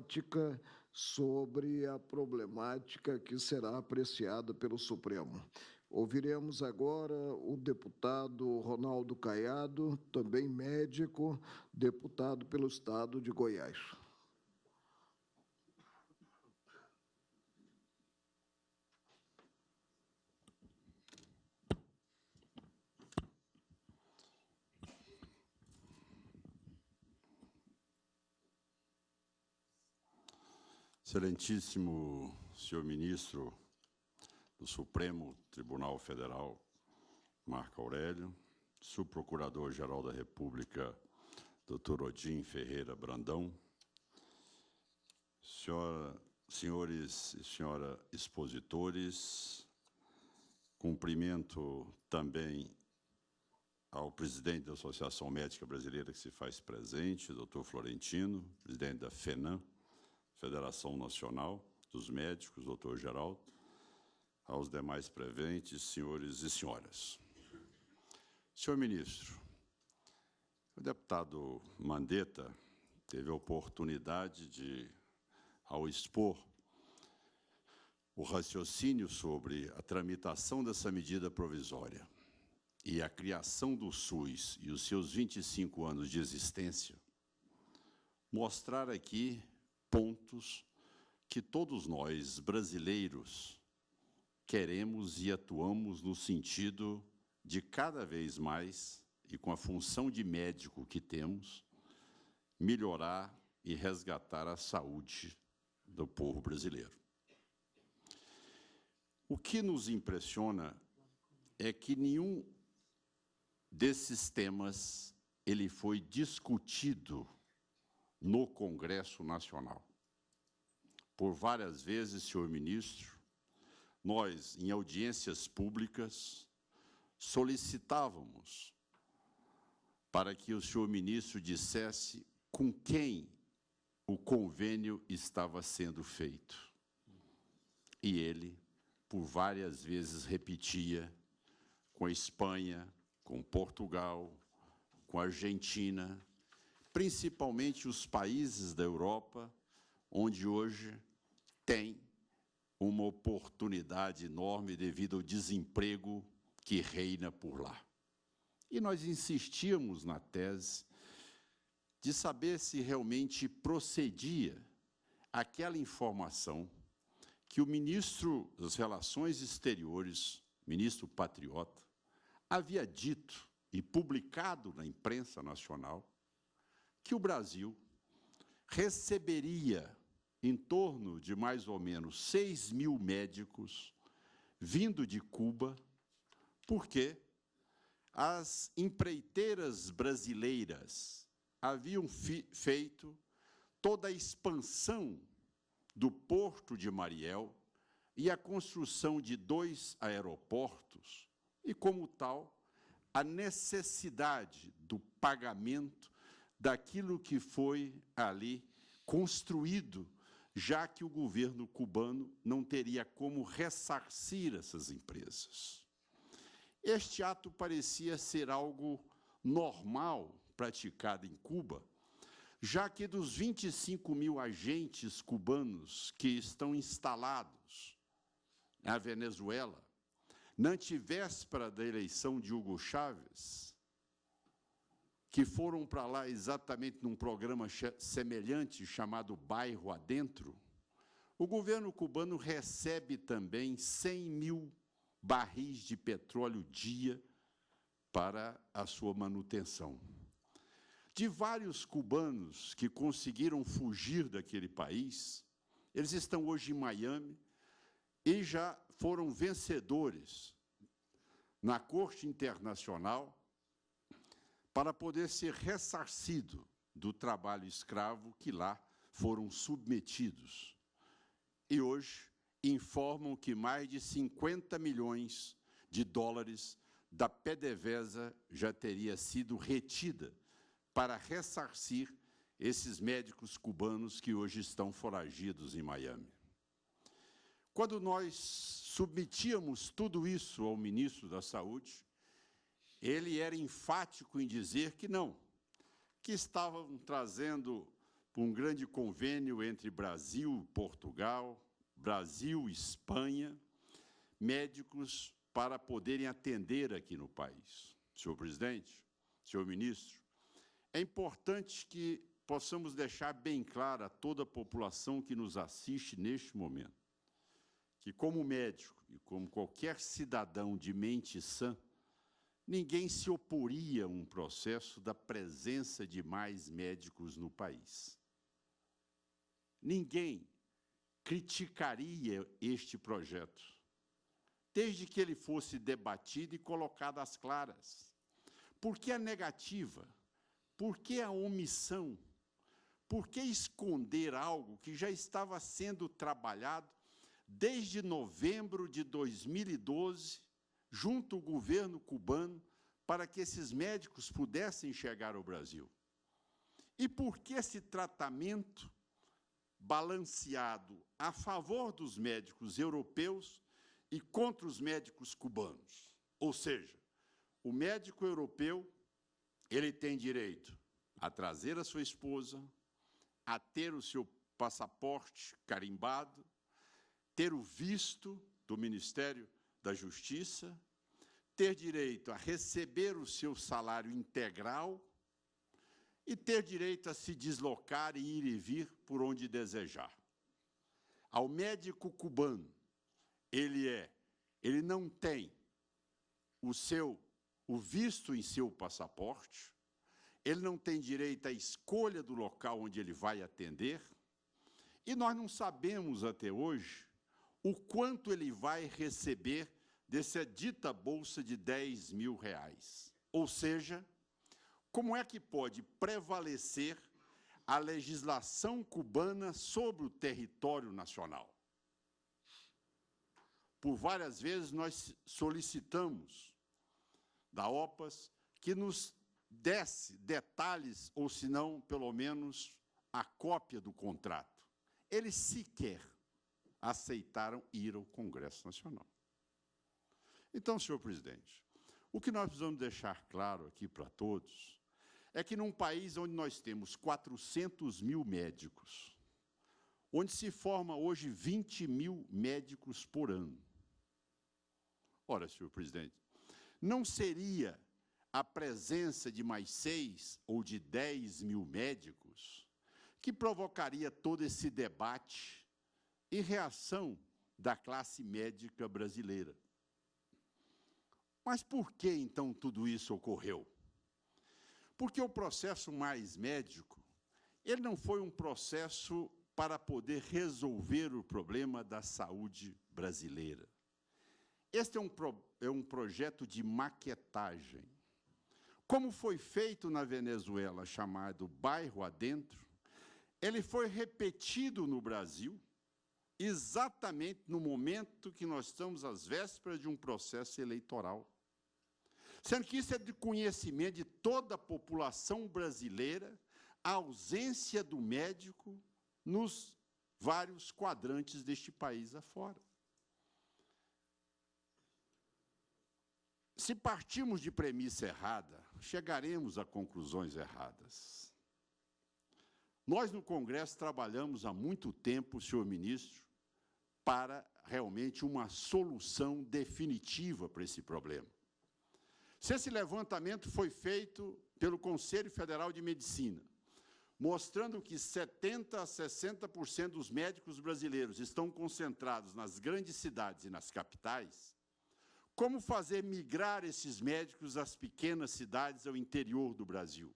patriótica sobre a problemática que será apreciada pelo Supremo. Ouviremos agora o deputado Ronaldo Caiado, também médico, deputado pelo Estado de Goiás. Excelentíssimo senhor ministro do Supremo Tribunal Federal, Marco Aurélio, subprocurador-geral da República, Dr. Odin Ferreira Brandão, senhores e senhora expositores, cumprimento também ao presidente da Associação Médica Brasileira que se faz presente, Dr. Florentino, presidente da FENAM, Federação Nacional dos Médicos, doutor Geraldo, aos demais presentes, senhores e senhoras. Senhor ministro, o deputado Mandetta teve a oportunidade de, ao expor o raciocínio sobre a tramitação dessa medida provisória e a criação do SUS e os seus 25 anos de existência, mostrar aqui pontos que todos nós, brasileiros, queremos e atuamos no sentido de cada vez mais, e com a função de médico que temos, melhorar e resgatar a saúde do povo brasileiro. O que nos impressiona é que nenhum desses temas ele foi discutido no Congresso Nacional. Por várias vezes, senhor ministro, nós, em audiências públicas, solicitávamos para que o senhor ministro dissesse com quem o convênio estava sendo feito. E ele, por várias vezes, repetia com a Espanha, com Portugal, com a Argentina, principalmente os países da Europa, onde hoje tem uma oportunidade enorme devido ao desemprego que reina por lá. E nós insistíamos na tese de saber se realmente procedia aquela informação que o ministro das Relações Exteriores, ministro patriota, havia dito e publicado na imprensa nacional que o Brasil receberia em torno de mais ou menos 6.000 médicos vindo de Cuba, porque as empreiteiras brasileiras haviam feito toda a expansão do Porto de Mariel e a construção de 2 aeroportos, e, como tal, a necessidade do pagamento daquilo que foi ali construído, já que o governo cubano não teria como ressarcir essas empresas. Este ato parecia ser algo normal praticado em Cuba, já que dos 25.000 agentes cubanos que estão instalados na Venezuela, na antevéspera da eleição de Hugo Chávez, que foram para lá exatamente num programa semelhante chamado Bairro Adentro, o governo cubano recebe também 100.000 barris de petróleo dia para a sua manutenção. De vários cubanos que conseguiram fugir daquele país, eles estão hoje em Miami e já foram vencedores na Corte Internacional para poder ser ressarcido do trabalho escravo que lá foram submetidos. E hoje informam que mais de 50 milhões de dólares da PDVSA já teria sido retida para ressarcir esses médicos cubanos que hoje estão foragidos em Miami. Quando nós submetíamos tudo isso ao ministro da Saúde, ele era enfático em dizer que não, que estavam trazendo por um grande convênio entre Brasil e Portugal, Brasil e Espanha, médicos para poderem atender aqui no país. Senhor presidente, senhor ministro, é importante que possamos deixar bem claro a toda a população que nos assiste neste momento, que como médico e como qualquer cidadão de mente sã, ninguém se oporia a um processo da presença de mais médicos no país. Ninguém criticaria este projeto, desde que ele fosse debatido e colocado às claras. Por que a negativa? Por que a omissão? Por que esconder algo que já estava sendo trabalhado desde novembro de 2012, junto ao governo cubano, para que esses médicos pudessem chegar ao Brasil? E por que esse tratamento balanceado a favor dos médicos europeus e contra os médicos cubanos? Ou seja, o médico europeu, ele tem direito a trazer a sua esposa, a ter o seu passaporte carimbado, ter o visto do Ministério da Justiça, ter direito a receber o seu salário integral e ter direito a se deslocar e ir e vir por onde desejar. Ao médico cubano, ele não tem o visto em seu passaporte, ele não tem direito à escolha do local onde ele vai atender, e nós não sabemos até hoje o quanto ele vai receber dessa dita bolsa de R$10.000. Ou seja, como é que pode prevalecer a legislação cubana sobre o território nacional? Por várias vezes nós solicitamos da OPAS que nos desse detalhes, ou se não, pelo menos, a cópia do contrato. Eles sequer aceitaram ir ao Congresso Nacional. Então, senhor presidente, o que nós precisamos deixar claro aqui para todos é que num país onde nós temos 400.000 médicos, onde se forma hoje 20.000 médicos por ano. Ora, senhor presidente, não seria a presença de mais 6 ou de 10.000 médicos que provocaria todo esse debate e reação da classe médica brasileira? Mas por que, então, tudo isso ocorreu? Porque o processo Mais Médico, ele não foi um processo para poder resolver o problema da saúde brasileira. Este é um projeto de maquetagem. Como foi feito na Venezuela, chamado Bairro Adentro, ele foi repetido no Brasil, exatamente no momento que nós estamos às vésperas de um processo eleitoral. Sendo que isso é de conhecimento de toda a população brasileira, a ausência do médico nos vários quadrantes deste país afora. Se partirmos de premissa errada, chegaremos a conclusões erradas. Nós, no Congresso, trabalhamos há muito tempo, senhor ministro, para realmente uma solução definitiva para esse problema. Se esse levantamento foi feito pelo Conselho Federal de Medicina, mostrando que 70% a 60% dos médicos brasileiros estão concentrados nas grandes cidades e nas capitais, como fazer migrar esses médicos às pequenas cidades ao interior do Brasil?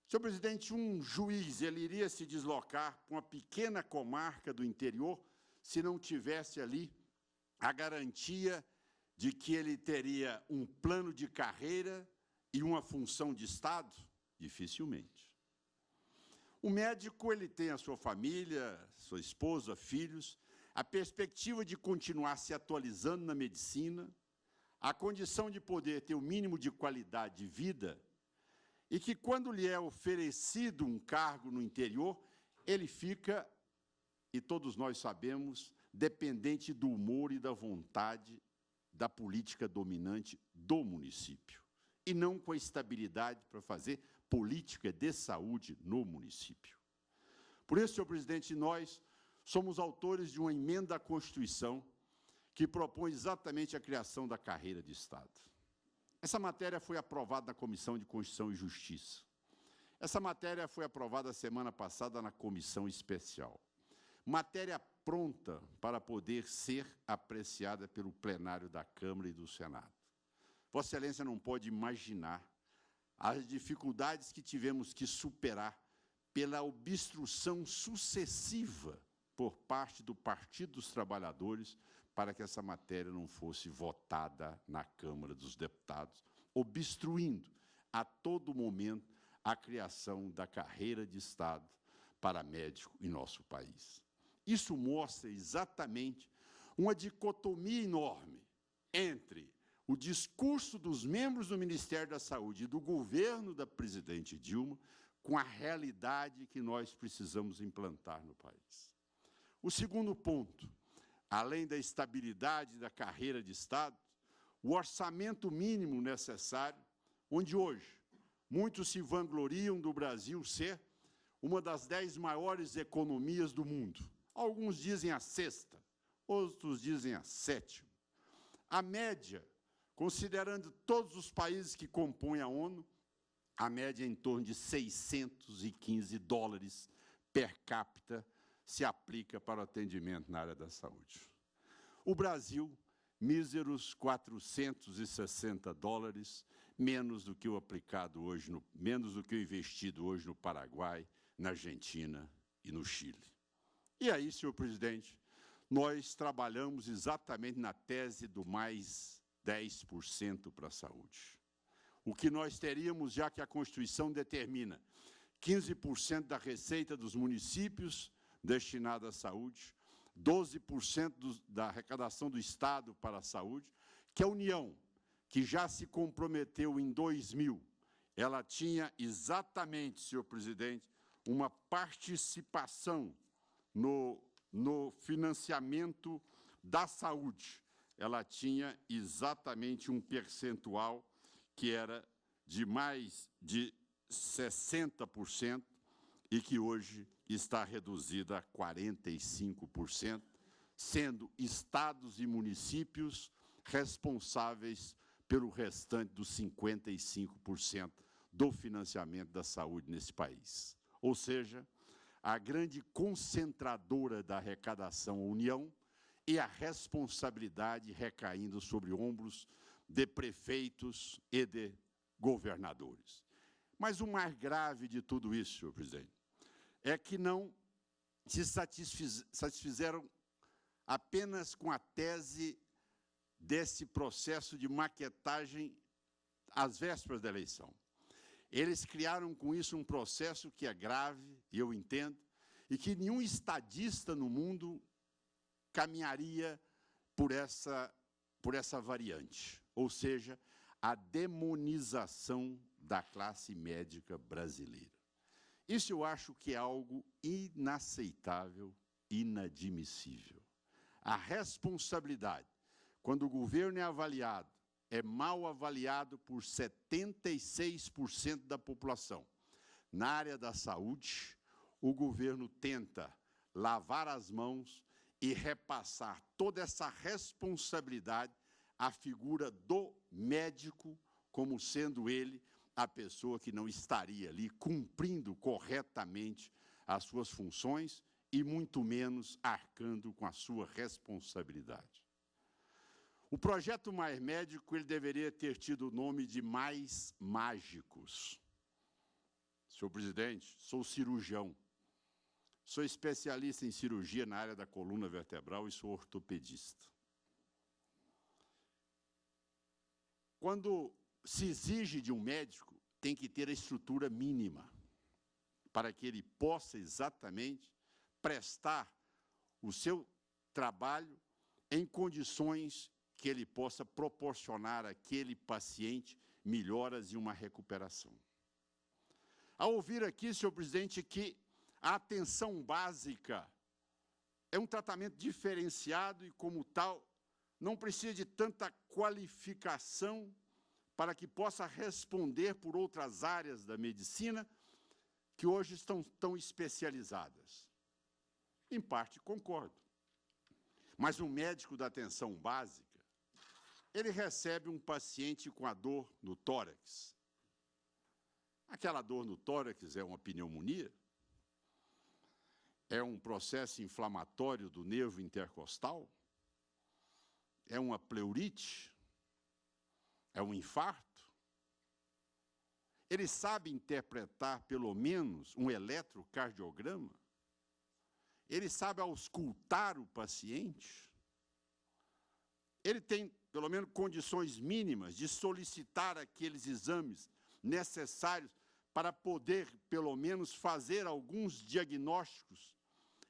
Senhor presidente, um juiz, ele iria se deslocar para uma pequena comarca do interior se não tivesse ali a garantia de que ele teria um plano de carreira e uma função de Estado? Dificilmente. O médico, ele tem a sua família, sua esposa, filhos, a perspectiva de continuar se atualizando na medicina, a condição de poder ter o mínimo de qualidade de vida, e que, quando lhe é oferecido um cargo no interior, ele fica, e todos nós sabemos, dependente do humor e da vontade da política dominante do município, e não com a estabilidade para fazer política de saúde no município. Por isso, senhor presidente, nós somos autores de uma emenda à Constituição que propõe exatamente a criação da carreira de Estado. Essa matéria foi aprovada na Comissão de Constituição e Justiça. Essa matéria foi aprovada semana passada na Comissão Especial. Matéria pronta para poder ser apreciada pelo plenário da Câmara e do Senado. Vossa Excelência não pode imaginar as dificuldades que tivemos que superar pela obstrução sucessiva por parte do Partido dos Trabalhadores para que essa matéria não fosse votada na Câmara dos Deputados, obstruindo a todo momento a criação da carreira de Estado para médico em nosso país. Isso mostra exatamente uma dicotomia enorme entre o discurso dos membros do Ministério da Saúde e do governo da presidente Dilma com a realidade que nós precisamos implantar no país. O segundo ponto, além da estabilidade da carreira de Estado, o orçamento mínimo necessário, onde hoje muitos se vangloriam do Brasil ser uma das 10 maiores economias do mundo. Alguns dizem a 6ª, outros dizem a 7ª. A média, considerando todos os países que compõem a ONU, a média é em torno de $615 per capita se aplica para o atendimento na área da saúde. O Brasil, míseros $460, menos do que o aplicado hoje, menos do que o investido hoje no Paraguai, na Argentina e no Chile. E aí, senhor presidente, nós trabalhamos exatamente na tese do mais 10% para a saúde. O que nós teríamos, já que a Constituição determina 15% da receita dos municípios destinada à saúde, 12% da arrecadação do Estado para a saúde, que a União, que já se comprometeu em 2000, ela tinha exatamente, senhor presidente, uma participação no financiamento da saúde. Ela tinha exatamente um percentual que era de mais de 60% e que hoje está reduzida a 45%, sendo estados e municípios responsáveis pelo restante dos 55% do financiamento da saúde nesse país. Ou seja, a grande concentradora da arrecadação, a União, e a responsabilidade recaindo sobre ombros de prefeitos e de governadores. Mas o mais grave de tudo isso, senhor presidente, é que não se satisfizeram apenas com a tese desse processo de maquetagem às vésperas da eleição. Eles criaram com isso um processo que é grave, e eu entendo, e que nenhum estadista no mundo caminharia por essa variante, ou seja, a demonização da classe médica brasileira. Isso eu acho que é algo inaceitável, inadmissível. A responsabilidade, quando o governo é mal avaliado por 76% da população. Na área da saúde, o governo tenta lavar as mãos e repassar toda essa responsabilidade à figura do médico, como sendo ele a pessoa que não estaria ali cumprindo corretamente as suas funções e muito menos arcando com a sua responsabilidade. O projeto Mais Médico, ele deveria ter tido o nome de Mais Mágicos. Senhor presidente, sou cirurgião, sou especialista em cirurgia na área da coluna vertebral e sou ortopedista. Quando se exige de um médico, tem que ter a estrutura mínima para que ele possa exatamente prestar o seu trabalho em condições que ele possa proporcionar àquele paciente melhoras e uma recuperação. Ao ouvir aqui, senhor presidente, que a atenção básica é um tratamento diferenciado e, como tal, não precisa de tanta qualificação para que possa responder por outras áreas da medicina que hoje estão tão especializadas. Em parte, concordo. Mas um médico da atenção básica, ele recebe um paciente com a dor no tórax. Aquela dor no tórax é uma pneumonia? É um processo inflamatório do nervo intercostal? É uma pleurite? É um infarto? Ele sabe interpretar, pelo menos, um eletrocardiograma? Ele sabe auscultar o paciente? Ele tem, pelo menos, condições mínimas de solicitar aqueles exames necessários para poder, pelo menos, fazer alguns diagnósticos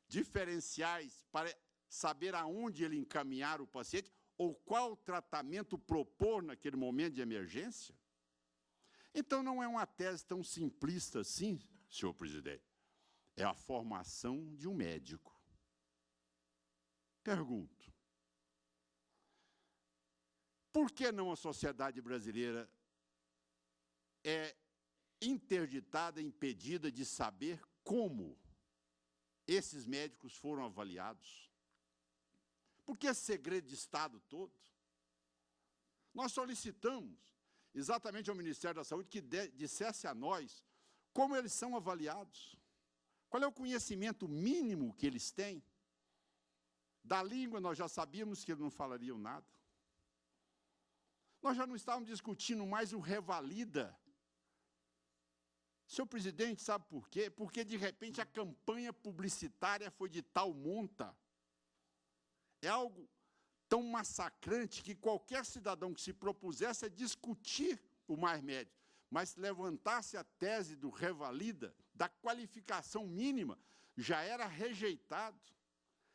diferenciais para saber aonde ele encaminhar o paciente ou qual tratamento propor naquele momento de emergência? Então, não é uma tese tão simplista assim, senhor presidente. É a formação de um médico. Pergunto, por que não a sociedade brasileira é interditada, impedida de saber como esses médicos foram avaliados? Por que esse segredo de Estado todo? Nós solicitamos exatamente ao Ministério da Saúde que dissesse a nós como eles são avaliados, qual é o conhecimento mínimo que eles têm. Da língua nós já sabíamos que eles não falariam nada. Nós já não estávamos discutindo mais o revalida. Senhor presidente, sabe por quê? Porque, de repente, a campanha publicitária foi de tal monta. É algo tão massacrante que qualquer cidadão que se propusesse a discutir o mais médio, mas levantasse a tese do revalida, da qualificação mínima, já era rejeitado.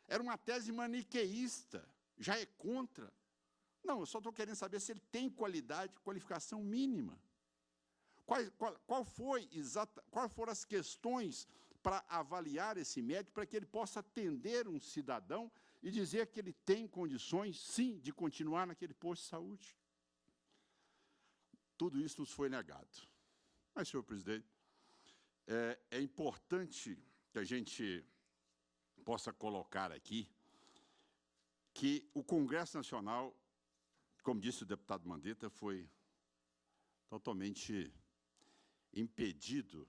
Era uma tese maniqueísta, já é contra. Não, eu só estou querendo saber se ele tem qualificação mínima. Quais foram as questões para avaliar esse médico, para que ele possa atender um cidadão e dizer que ele tem condições, sim, de continuar naquele posto de saúde? Tudo isso nos foi negado. Mas, senhor presidente, é importante que a gente possa colocar aqui que o Congresso Nacional, como disse o deputado Mandetta, foi totalmente impedido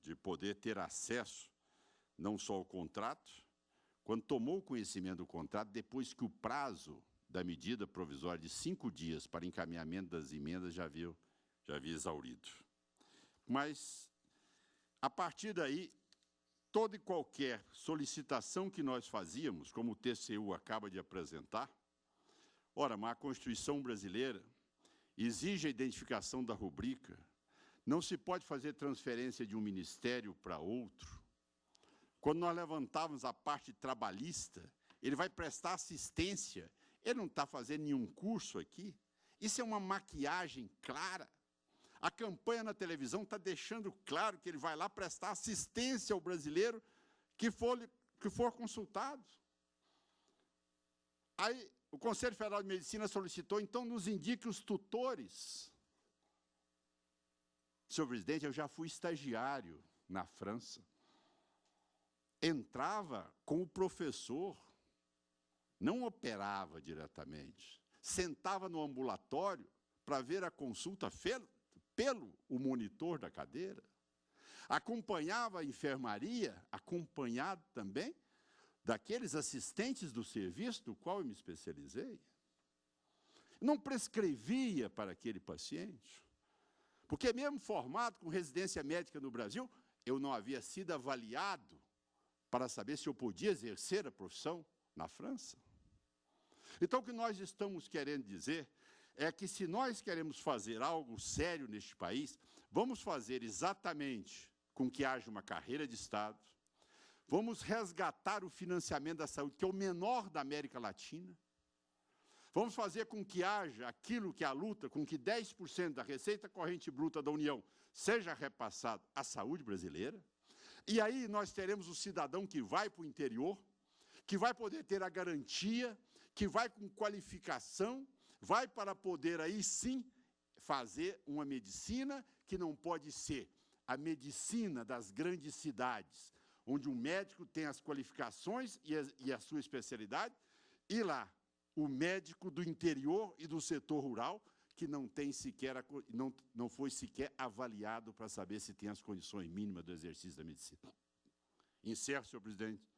de poder ter acesso não só ao contrato, quando tomou conhecimento do contrato, depois que o prazo da medida provisória de 5 dias para encaminhamento das emendas já havia exaurido. Mas, a partir daí, toda e qualquer solicitação que nós fazíamos, como o TCU acaba de apresentar, ora, mas a Constituição brasileira exige a identificação da rubrica, não se pode fazer transferência de um ministério para outro. Quando nós levantávamos a parte trabalhista, ele vai prestar assistência, ele não está fazendo nenhum curso aqui. Isso é uma maquiagem clara. A campanha na televisão está deixando claro que ele vai lá prestar assistência ao brasileiro que for consultado. Aí, o Conselho Federal de Medicina solicitou, então, nos indique os tutores. Senhor presidente, eu já fui estagiário na França. Entrava com o professor, não operava diretamente. Sentava no ambulatório para ver a consulta pelo monitor da cadeira. Acompanhava a enfermaria, acompanhado também daqueles assistentes do serviço do qual eu me especializei. Não prescrevia para aquele paciente. Porque mesmo formado com residência médica no Brasil, eu não havia sido avaliado para saber se eu podia exercer a profissão na França. Então, o que nós estamos querendo dizer é que, se nós queremos fazer algo sério neste país, vamos fazer exatamente com que haja uma carreira de Estado, vamos resgatar o financiamento da saúde, que é o menor da América Latina, vamos fazer com que haja aquilo que é a luta, com que 10% da receita corrente bruta da União seja repassado à saúde brasileira, e aí nós teremos o cidadão que vai para o interior, que vai poder ter a garantia, que vai com qualificação, vai para poder aí sim fazer uma medicina que não pode ser a medicina das grandes cidades, onde um médico tem as qualificações e a sua especialidade, e lá, o médico do interior e do setor rural, que não tem sequer, não foi sequer avaliado para saber se tem as condições mínimas do exercício da medicina. Encerro, senhor presidente,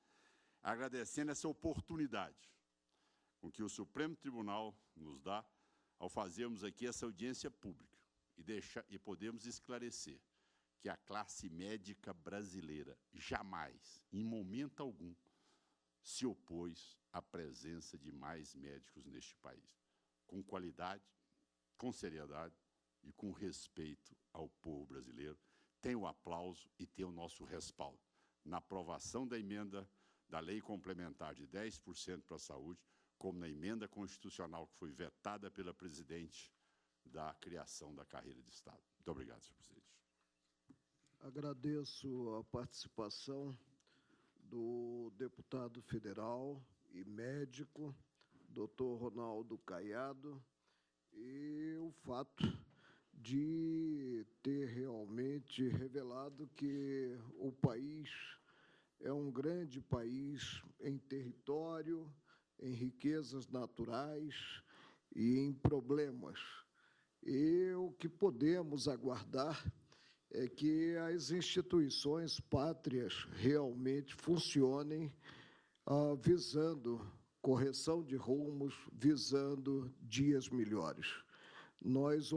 agradecendo essa oportunidade com que o Supremo Tribunal nos dá ao fazermos aqui essa audiência pública e podemos esclarecer que a classe médica brasileira jamais, em momento algum, se opôs à presença de mais médicos neste país, com qualidade, com seriedade e com respeito ao povo brasileiro. Tem o aplauso e tem o nosso respaldo na aprovação da emenda da lei complementar de 10% para a saúde, como na emenda constitucional que foi vetada pela presidente da criação da carreira de Estado. Muito obrigado, senhor presidente. Agradeço a participação do deputado federal e médico, doutor Ronaldo Caiado, e o fato de ter realmente revelado que o país é um grande país em território, em riquezas naturais e em problemas. E o que podemos aguardar é que as instituições pátrias realmente funcionem visando correção de rumos, visando dias melhores. Nós